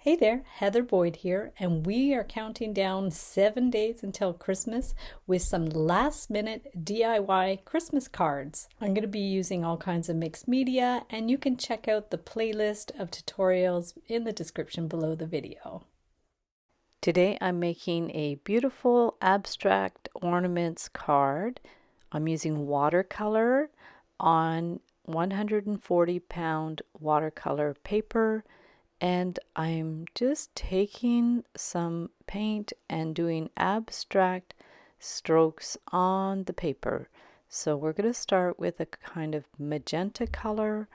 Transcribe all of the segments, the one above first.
Hey there, Heather Boyd here, and we are counting down 7 days until Christmas with some last minute DIY Christmas cards. I'm going to be using all kinds of mixed media, and you can check out the playlist of tutorials in the description below the video. Today I'm making a beautiful abstract ornaments card. I'm using watercolor on 140-pound watercolor paper. And I'm just taking some paint and doing abstract strokes on the paper. So we're going to start with a kind of magenta color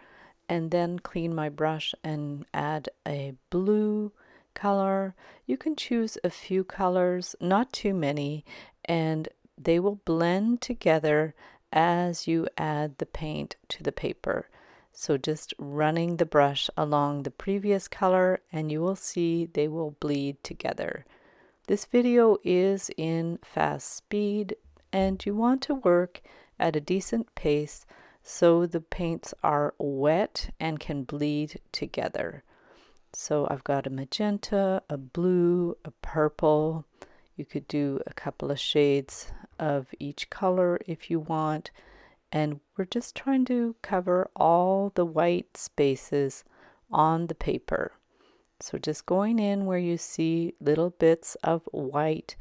and then clean my brush and add a blue color. You can choose a few colors, not too many, and they will blend together as you add the paint to the paper. So just running the brush along the previous color and you will see they will bleed together. This video is in fast speed and you want to work at a decent pace so the paints are wet and can bleed together. So I've got a magenta, a blue, a purple. You could do a couple of shades of each color if you want. And we're just trying to cover all the white spaces on the paper. So just going in where you see little bits of white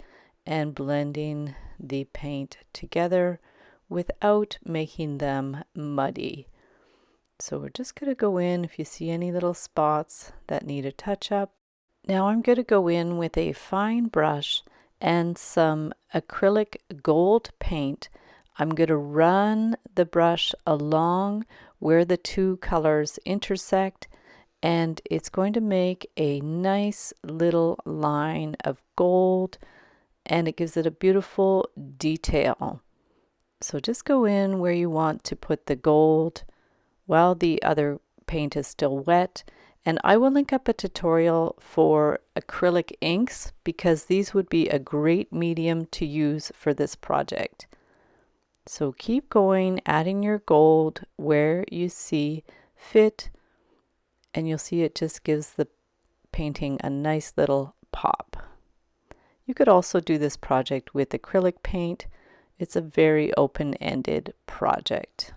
and blending the paint together without making them muddy. So we're just going to go in if you see any little spots that need a touch up. Now I'm going to go in with a fine brush and some acrylic gold paint. I'm going to run the brush along where the two colors intersect, and it's going to make a nice little line of gold, and it gives it a beautiful detail. So just go in where you want to put the gold while the other paint is still wet. And I will link up a tutorial for acrylic inks because these would be a great medium to use for this project. So keep going, adding your gold where you see fit, and you'll see it just gives the painting a nice little pop. You could also do this project with acrylic paint. It's a very open-ended project.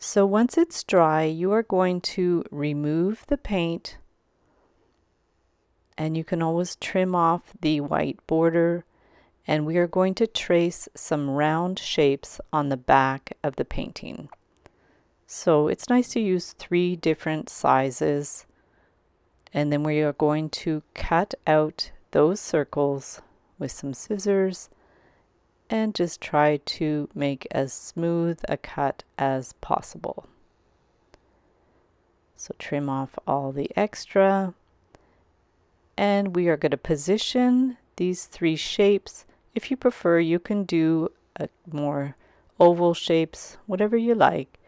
So once it's dry, you are going to remove the paint, and you can always trim off the white border, and we are going to trace some round shapes on the back of the painting. So it's nice to use 3 different sizes, and then we are going to cut out those circles with some scissors and just try to make as smooth a cut as possible. So trim off all the extra, and we are going to position these 3 shapes. If you prefer, you can do a more oval shapes, whatever you like.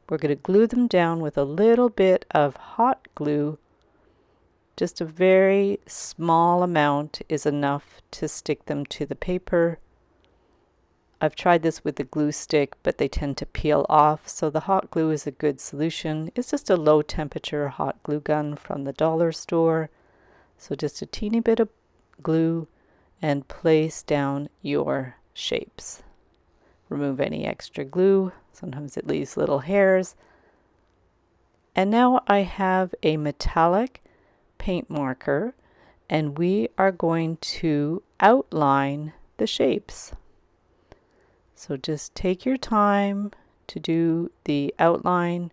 We're going to glue them down with a little bit of hot glue. Just a very small amount is enough to stick them to the paper. I've tried this with the glue stick, but they tend to peel off, so the hot glue is a good solution. It's just a low temperature hot glue gun from the dollar store. So just a teeny bit of glue and place down your shapes. Remove any extra glue. Sometimes it leaves little hairs. And now I have a metallic paint marker, and we are going to outline the shapes. So just take your time to do the outline.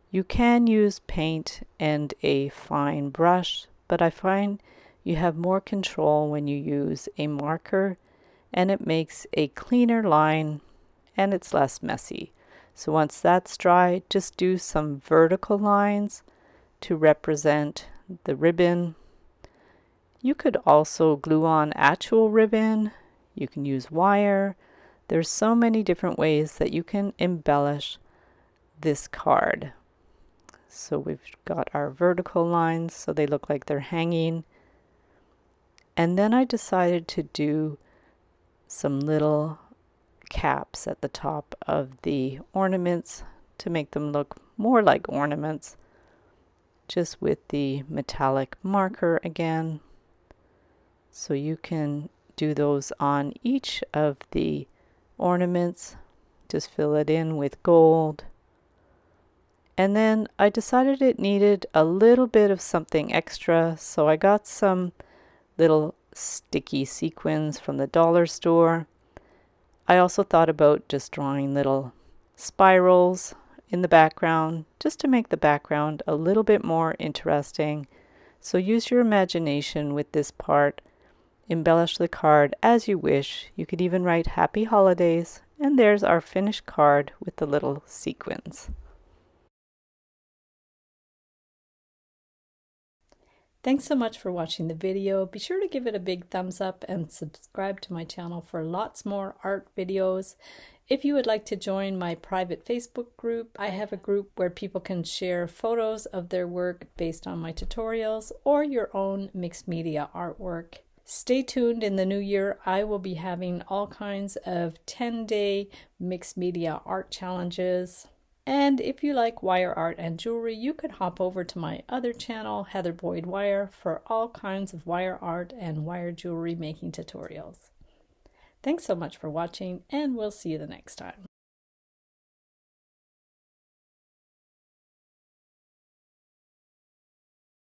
You can use paint and a fine brush, but I find you have more control when you use a marker, and it makes a cleaner line and it's less messy. So once that's dry, just do some vertical lines to represent the ribbon. You could also glue on actual ribbon. You can use wire. There's so many different ways that you can embellish this card. So we've got our vertical lines so they look like they're hanging. And then I decided to do some little caps at the top of the ornaments to make them look more like ornaments, just with the metallic marker again. So you can do those on each of the ornaments. Just fill it in with gold. And then I decided it needed a little bit of something extra, so I got some little sticky sequins from the dollar store. I also thought about just drawing little spirals in the background, just to make the background a little bit more interesting. So use your imagination with this part. Embellish the card as you wish. You could even write Happy Holidays, and there's our finished card with the little sequins. Thanks so much for watching the video. Be sure to give it a big thumbs up and subscribe to my channel for lots more art videos. If you would like to join my private Facebook group, I have a group where people can share photos of their work based on my tutorials or your own mixed media artwork. Stay tuned. In the new year, I will be having all kinds of 10-day mixed media art challenges. And if you like wire art and jewelry, you could hop over to my other channel, Heather Boyd Wire, for all kinds of wire art and wire jewelry making tutorials. Thanks so much for watching, and we'll see you the next time.